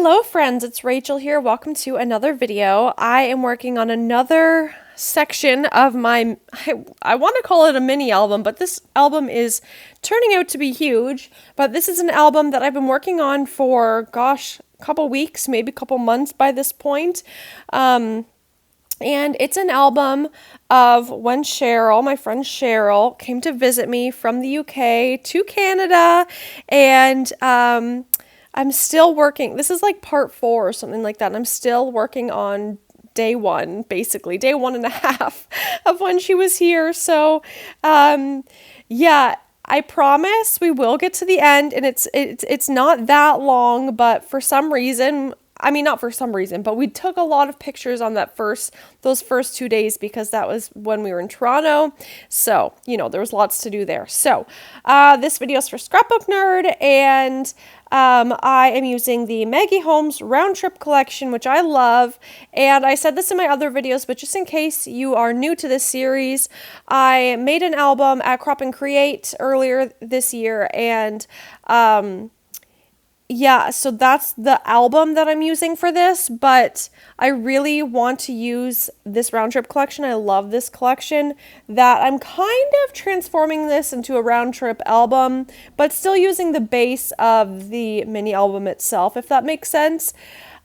Hello friends, it's Rachel here. Welcome to another video. I am working on another section of my, I want to call it a mini album, but this album is turning out to be huge. But this is an album that I've been working on for, gosh, a couple weeks, maybe a couple months by this point. And it's an album of when Cheryl, my friend Cheryl, came to visit me from the UK to Canada, and I'm still working. This is like part 4 or something like that. And I'm still working on day 1, basically, day 1.5 of when she was here. So, yeah, I promise we will get to the end, and it's not that long, but for some reason, I mean, not for some reason, but we took a lot of pictures on those first 2 days because that was when we were in Toronto. So, there was lots to do there. So, this video is for Scrapbook Nerd, and I am using the Maggie Holmes Round Trip collection, which I love. And I said this in my other videos, but just in case you are new to this series, I made an album at Crop and Create earlier this year, and yeah, so that's the album that I'm using for this, but I really want to use this round trip collection. I love this collection, that I'm kind of transforming this into a round trip album, but still using the base of the mini album itself, if that makes sense.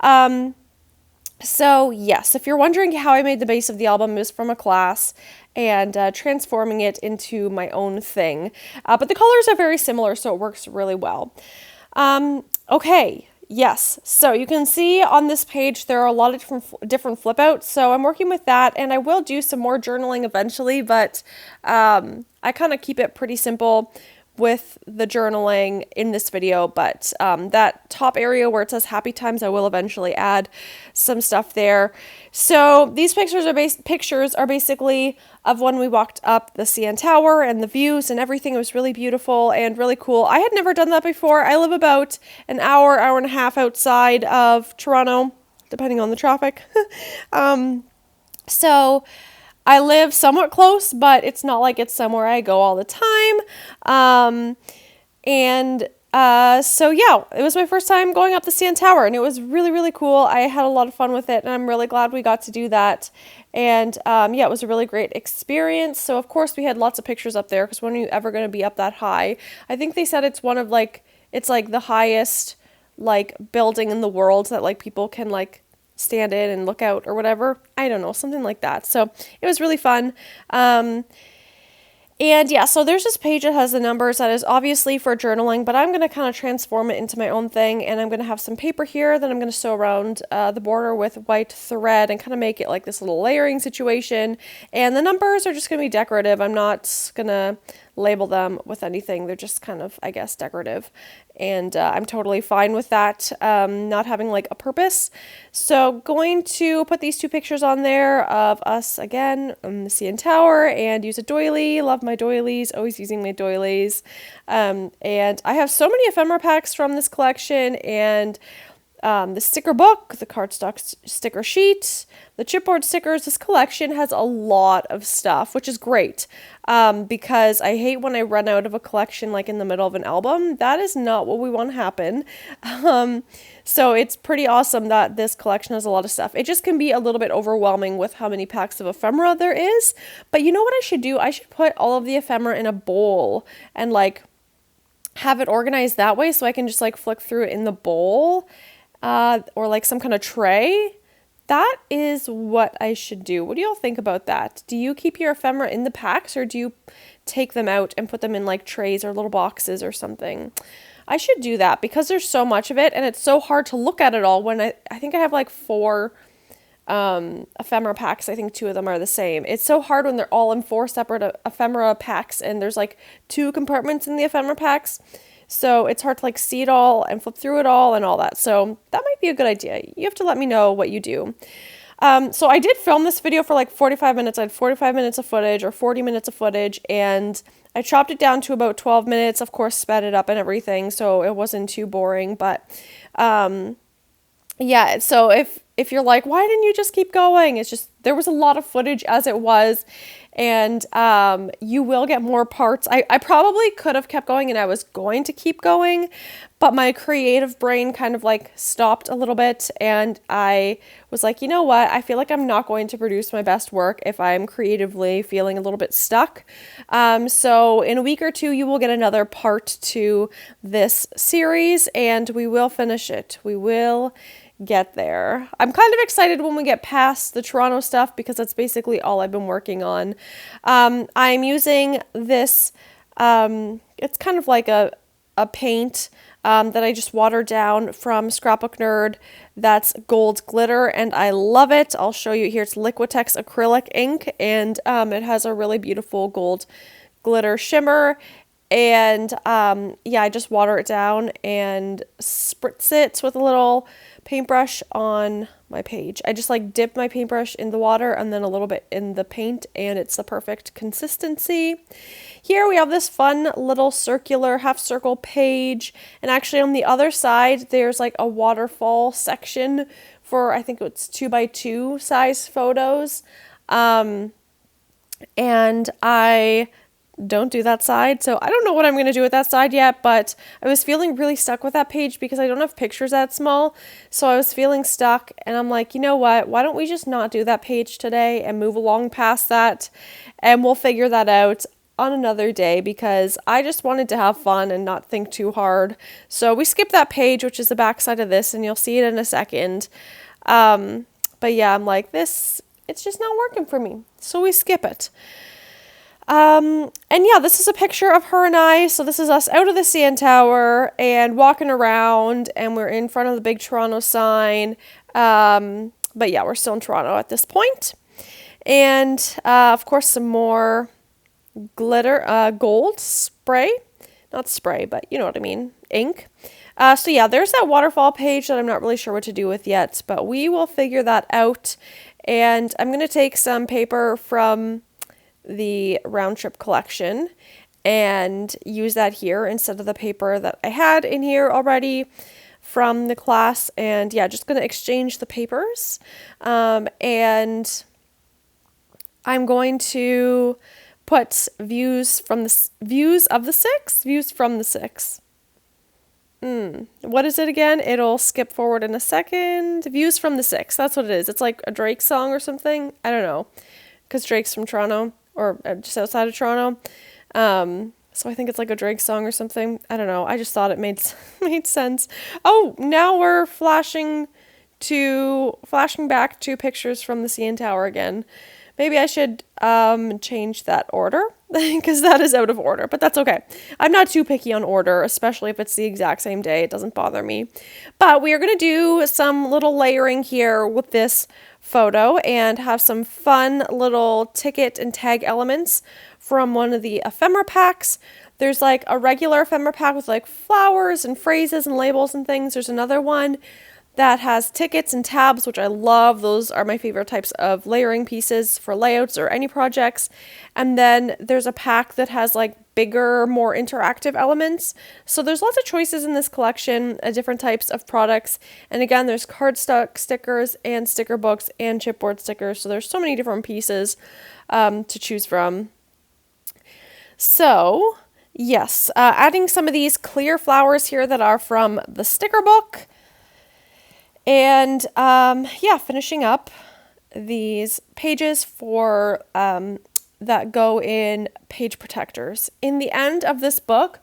So yes, if you're wondering how I made the base of the album, it was from a class, and transforming it into my own thing. But the colors are very similar, so it works really well. Okay, yes, so you can see on this page there are a lot of different flip outs, so I'm working with that, and I will do some more journaling eventually, but I kind of keep it pretty simple with the journaling in this video, but that top area where it says happy times, I will eventually add some stuff there. So these pictures are basically of when we walked up the CN Tower and the views and everything. It was really beautiful and really cool. I had never done that before. I live about an hour and a half outside of Toronto, depending on the traffic. So I live somewhat close, but it's not like it's somewhere I go all the time. So yeah, it was my first time going up the CN Tower, and it was really, really cool. I had a lot of fun with it, and I'm really glad we got to do that. And yeah, it was a really great experience. So of course we had lots of pictures up there, because when are you ever going to be up that high? I think they said it's it's like the highest building in the world that people can stand in and look out or whatever. I don't know, something like that. So it was really fun. And yeah, so there's this page that has the numbers that is obviously for journaling, but I'm going to kind of transform it into my own thing, and I'm going to have some paper here that I'm going to sew around the border with white thread and kind of make it like this little layering situation. And the numbers are just going to be decorative. I'm not going to label them with anything. They're just kind of, I guess, decorative. And I'm totally fine with that, not having a purpose. So going to put these 2 pictures on there of us again on the CN Tower, and use a doily. Love my doilies, always using my doilies. And I have so many ephemera packs from this collection, and the sticker book, the cardstock sticker sheet, the chipboard stickers. This collection has a lot of stuff, which is great, because I hate when I run out of a collection in the middle of an album. That is not what we want to happen. So it's pretty awesome that this collection has a lot of stuff. It just can be a little bit overwhelming with how many packs of ephemera there is. But you know what I should do? I should put all of the ephemera in a bowl and have it organized that way, so I can just flick through it in the bowl. Or some kind of tray. That is what I should do. What do y'all think about that? Do you keep your ephemera in the packs, or do you take them out and put them in trays or little boxes or something? I should do that, because there's so much of it, and it's so hard to look at it all when I think I have 4 ephemera packs. I think 2 of them are the same. It's so hard when they're all in 4 separate ephemera packs, and there's 2 compartments in the ephemera packs. So it's hard to see it all and flip through it all and all that. So that might be a good idea. You have to let me know what you do. So I did film this video for 45 minutes. I had 45 minutes of footage, or 40 minutes of footage, and I chopped it down to about 12 minutes, of course, sped it up and everything, so it wasn't too boring. But yeah, so if if you're like, why didn't you just keep going? It's just, there was a lot of footage as it was, and you will get more parts. I probably could have kept going and I was going to keep going, but my creative brain kind of like stopped a little bit, and I was like, you know what? I feel like I'm not going to produce my best work if I'm creatively feeling a little bit stuck. So in a week or two, you will get another part to this series, and we will finish it. We will get there. I'm kind of excited when we get past the Toronto stuff because that's basically all I've been working on. I'm using this, it's kind of like a paint that I just watered down from Scrapbook Nerd. That's gold glitter, and I love it. I'll show you here. It's Liquitex acrylic ink, and it has a really beautiful gold glitter shimmer. And yeah, I just water it down and spritz it with a little paintbrush on my page. I just like dip my paintbrush in the water and then a little bit in the paint, and it's the perfect consistency. Here we have this fun little circular half circle page, and actually on the other side there's like a waterfall section for, I think it's 2x2 size photos. And I don't do that side, so I don't know what I'm going to do with that side yet, but I was feeling really stuck with that page because I don't have pictures that small, so I was feeling stuck, and I'm like, you know what, why don't we just not do that page today and move along past that, and we'll figure that out on another day, because I just wanted to have fun and not think too hard. So we skipped that page, which is the back side of this, and you'll see it in a second. But yeah, I'm like, this, it's just not working for me, so we skip it. And yeah, this is a picture of her and I. So this is us out of the CN Tower and walking around, and we're in front of the big Toronto sign. But yeah, we're still in Toronto at this point. And, of course, some more glitter, gold spray, not spray, but you know what I mean, ink. So yeah, there's that waterfall page that I'm not really sure what to do with yet, but we will figure that out. And I'm going to take some paper from the Round Trip collection and use that here instead of the paper that I had in here already from the class. And yeah, just going to exchange the papers. And I'm going to put views from the six. What is it again? It'll skip forward in a second. Views from the six. That's what it is. It's like a Drake song or something. I don't know, because Drake's from Toronto, or just outside of Toronto. So I think it's like a Drake song or something. I don't know. I just thought it made sense. Oh, now we're flashing back to pictures from the CN Tower again. Maybe I should change that order because that is out of order, but that's okay. I'm not too picky on order, especially if it's the exact same day. It doesn't bother me. But we are going to do some little layering here with this photo and have some fun little ticket and tag elements from one of the ephemera packs. There's like a regular ephemera pack with like flowers and phrases and labels and things. There's another one that has tickets and tabs, which I love. Those are my favorite types of layering pieces for layouts or any projects. And then there's a pack that has like bigger, more interactive elements. So there's lots of choices in this collection, different types of products. And again, there's cardstock stickers and sticker books and chipboard stickers. So there's so many different pieces to choose from. So yes, adding some of these clear flowers here that are from the sticker book. And yeah, finishing up these pages for that go in page protectors. In the end of this book,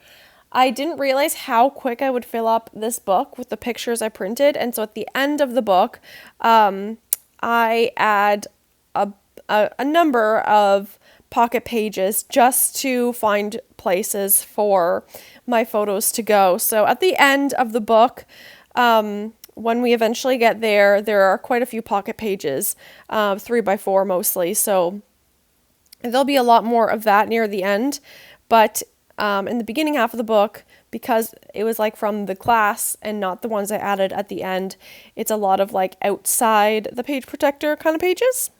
I didn't realize how quick I would fill up this book with the pictures I printed. And so at the end of the book, I add a number of pocket pages just to find places for my photos to go. So at the end of the book, when we eventually get there, there are quite a few pocket pages, 3x4 mostly. So there'll be a lot more of that near the end. But in the beginning half of the book, because it was like from the class and not the ones I added at the end, it's a lot of like outside the page protector kind of pages.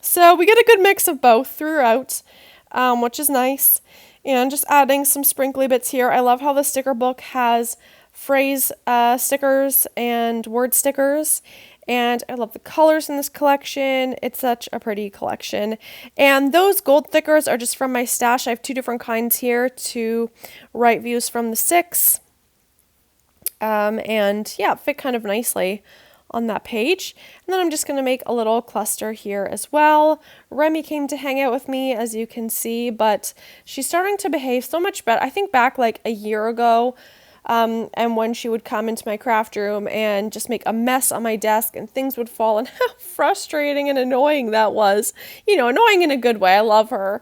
So we get a good mix of both throughout, which is nice. And just adding some sprinkly bits here. I love how the sticker book has phrase stickers and word stickers, And I love the colors in this collection. It's such a pretty collection. And those gold thickers are just from my stash. I have 2 different kinds here to write views from the 6. And yeah, fit kind of nicely on that page. And then I'm just going to make a little cluster here as well. Remy came to hang out with me, as you can see, but she's starting to behave so much better. I think back like a year ago, and when she would come into my craft room and just make a mess on my desk and things would fall, and how frustrating and annoying that was. You know, annoying in a good way. I love her.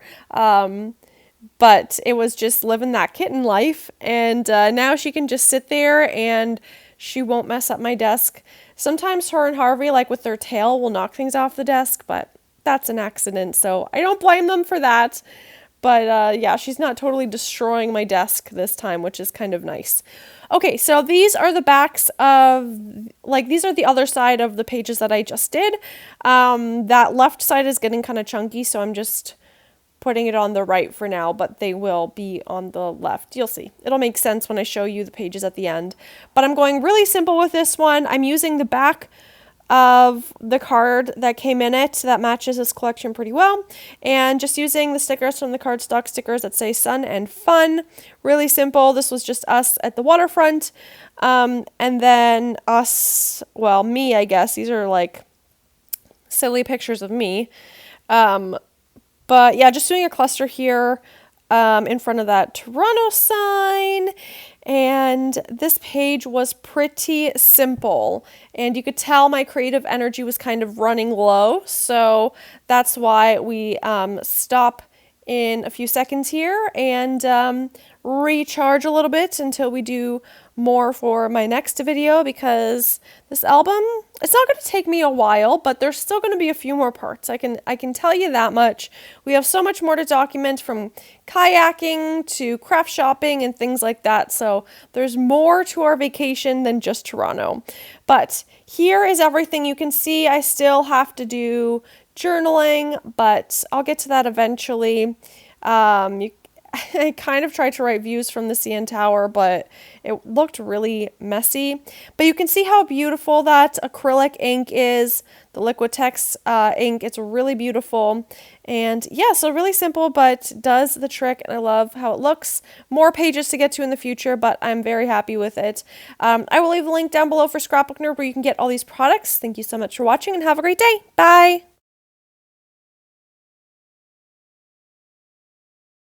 But it was just living that kitten life, and now she can just sit there and she won't mess up my desk. Sometimes her and Harvey, like with their tail, will knock things off the desk, but that's an accident, so I don't blame them for that. But yeah, she's not totally destroying my desk this time, which is kind of nice. Okay, so these are the backs of, like, these are the other side of the pages that I just did. That left side is getting kind of chunky, so I'm just putting it on the right for now, but they will be on the left. You'll see. It'll make sense when I show you the pages at the end. But I'm going really simple with this one. I'm using the back of the card that came in it that matches this collection pretty well, and just using the stickers from the cardstock stickers that say Sun and Fun. Really simple. This was just us at the waterfront, and then us, well, me, I guess. These are like silly pictures of me. But yeah, just doing a cluster here in front of that Toronto sign. And this page was pretty simple. And you could tell my creative energy was kind of running low. So that's why we stop in a few seconds here and recharge a little bit until we do more for my next video, because this album, it's not going to take me a while, but there's still going to be a few more parts. I can tell you that much. We have so much more to document, from kayaking to craft shopping and things like that. So there's more to our vacation than just Toronto. But here is everything you can see. I still have to do journaling, but I'll get to that eventually. I kind of tried to write views from the CN Tower, but it looked really messy. But you can see how beautiful that acrylic ink is, the Liquitex ink. It's really beautiful. And yeah, so really simple, but does the trick, and I love how it looks. More pages to get to in the future, but I'm very happy with it. I will leave the link down below for Scrapbook Nerd where you can get all these products. Thank you so much for watching, and have a great day. Bye!